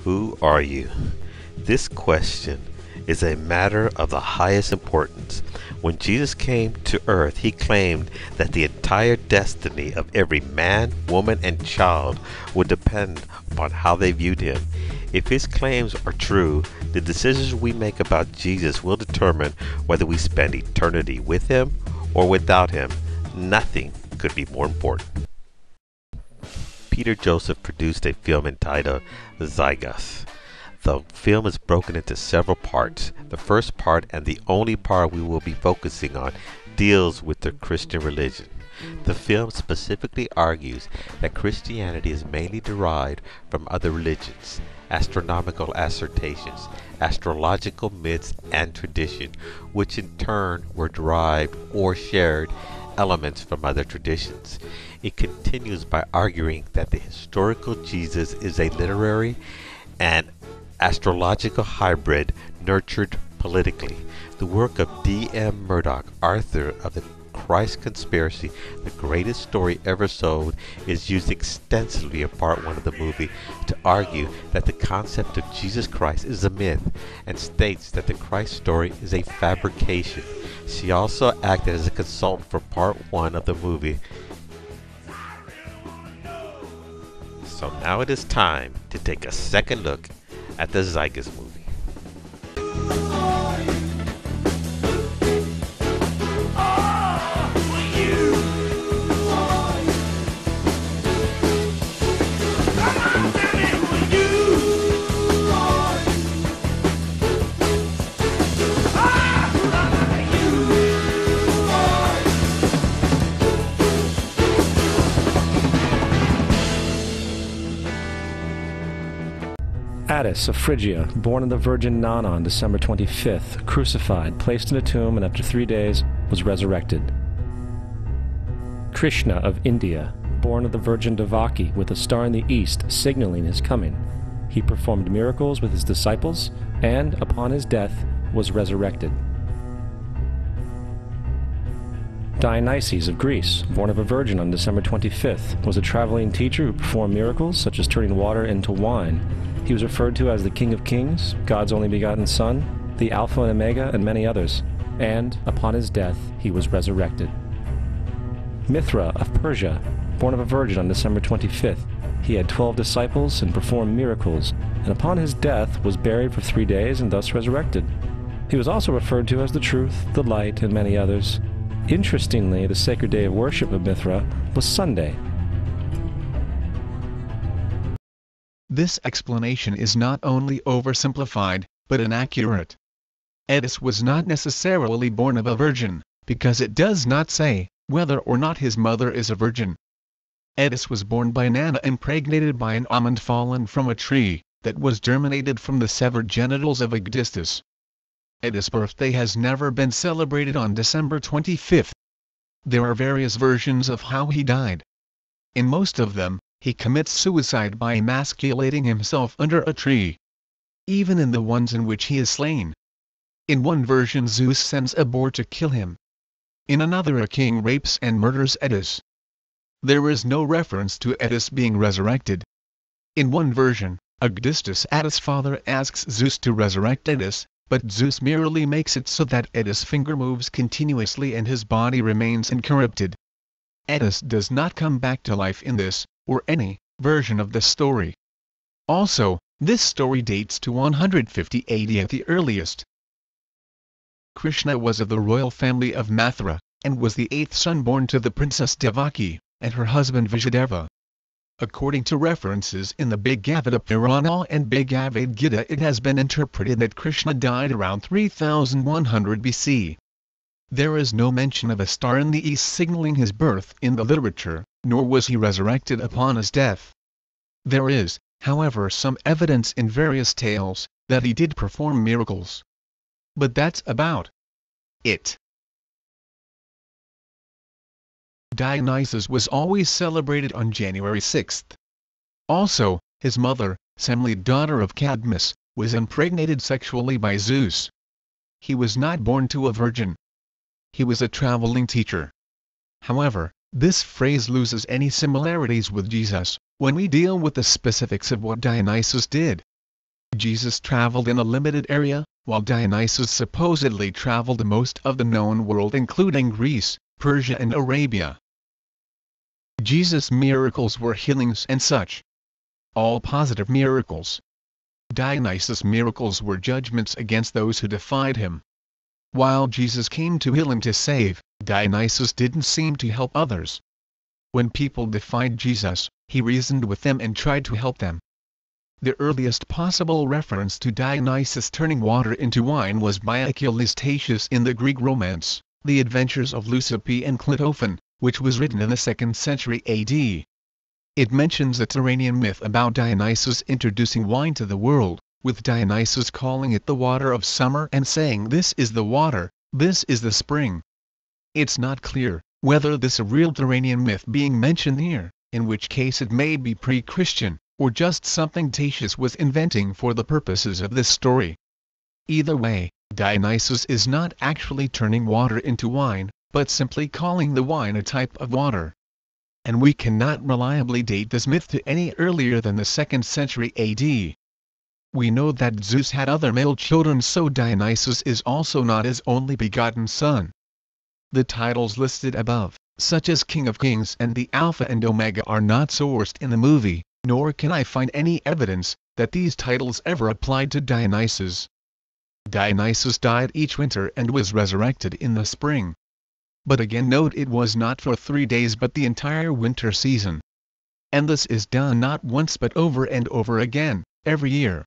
Who are you? This question is a matter of the highest importance. When Jesus came to earth, he claimed that the entire destiny of every man, woman, and child would depend upon how they viewed him. If his claims are true, the decisions we make about Jesus will determine whether we spend eternity with him or without him. Nothing could be more important. Peter Joseph produced a film entitled Zeitgeist. The film is broken into several parts. The first part, and the only part we will be focusing on, deals with the Christian religion. The film specifically argues that Christianity is mainly derived from other religions, astronomical assertions, astrological myths, and tradition, which in turn were derived or shared elements from other traditions. It continues by arguing that the historical Jesus is a literary and astrological hybrid nurtured politically. The work of D.M. Murdoch, author of The Christ Conspiracy, the greatest story ever sold, is used extensively in part 1 of the movie to argue that the concept of Jesus Christ is a myth and states that the Christ story is a fabrication. She also acted as a consultant for part 1 of the movie. So now it is time to take a second look at the Zeitgeist movie. Attis of Phrygia, born of the Virgin Nana on December 25th, crucified, placed in a tomb, and after 3 days was resurrected. Krishna of India, born of the Virgin Devaki, with a star in the east signaling his coming. He performed miracles with his disciples, and upon his death was resurrected. Dionysus of Greece, born of a virgin on December 25th, was a traveling teacher who performed miracles such as turning water into wine. He was referred to as the King of Kings, God's only begotten Son, the Alpha and Omega, and many others. And upon his death he was resurrected. Mithra of Persia, born of a virgin on December 25th, he had 12 disciples and performed miracles, and upon his death was buried for 3 days and thus resurrected. He was also referred to as the Truth, the Light, and many others. Interestingly, the sacred day of worship of Mithra was Sunday. This explanation is not only oversimplified, but inaccurate. Attis was not necessarily born of a virgin, because it does not say whether or not his mother is a virgin. Attis was born by Nana, impregnated by an almond fallen from a tree that was germinated from the severed genitals of Augustus. Attis' birthday has never been celebrated on December 25th. There are various versions of how he died. In most of them, he commits suicide by emasculating himself under a tree. Even in the ones in which he is slain. In one version, Zeus sends a boar to kill him. In another, a king rapes and murders Attis. There is no reference to Attis being resurrected. In one version, Augustus, Attis' father, asks Zeus to resurrect Attis, but Zeus merely makes it so that Attis' finger moves continuously and his body remains incorrupted. Attis does not come back to life in this, or any, version of the story. Also, this story dates to 150 AD at the earliest. Krishna was of the royal family of Mathura, and was the 8th son born to the princess Devaki, and her husband Vishudeva. According to references in the Bhagavata Purana and Bhagavad Gita, it has been interpreted that Krishna died around 3100 BC. There is no mention of a star in the east signaling his birth in the literature, nor was he resurrected upon his death. There is, however, some evidence in various tales that he did perform miracles. But that's about it. Dionysus was always celebrated on January 6th. Also, his mother, Semele, daughter of Cadmus, was impregnated sexually by Zeus. He was not born to a virgin. He was a traveling teacher. However, this phrase loses any similarities with Jesus when we deal with the specifics of what Dionysus did. Jesus traveled in a limited area, while Dionysus supposedly traveled most of the known world including Greece, Persia and Arabia. Jesus' miracles were healings and such. All positive miracles. Dionysus' miracles were judgments against those who defied him. While Jesus came to heal and to save, Dionysus didn't seem to help others. When people defied Jesus, he reasoned with them and tried to help them. The earliest possible reference to Dionysus turning water into wine was by Achilles Tatius in the Greek romance, The Adventures of Leucippe and Cleitophon, which was written in the 2nd century AD. It mentions a Tyrrhenian myth about Dionysus introducing wine to the world, with Dionysus calling it the water of summer and saying this is the water, this is the spring. It's not clear whether this is a real Tyrrhenian myth being mentioned here, in which case it may be pre-Christian, or just something Tatius was inventing for the purposes of this story. Either way, Dionysus is not actually turning water into wine, but simply calling the wine a type of water. And we cannot reliably date this myth to any earlier than the 2nd century AD. We know that Zeus had other male children, so Dionysus is also not his only begotten son. The titles listed above, such as King of Kings and the Alpha and Omega, are not sourced in the movie, nor can I find any evidence that these titles ever applied to Dionysus. Dionysus died each winter and was resurrected in the spring. But again note, it was not for 3 days but the entire winter season. And this is done not once but over and over again, every year.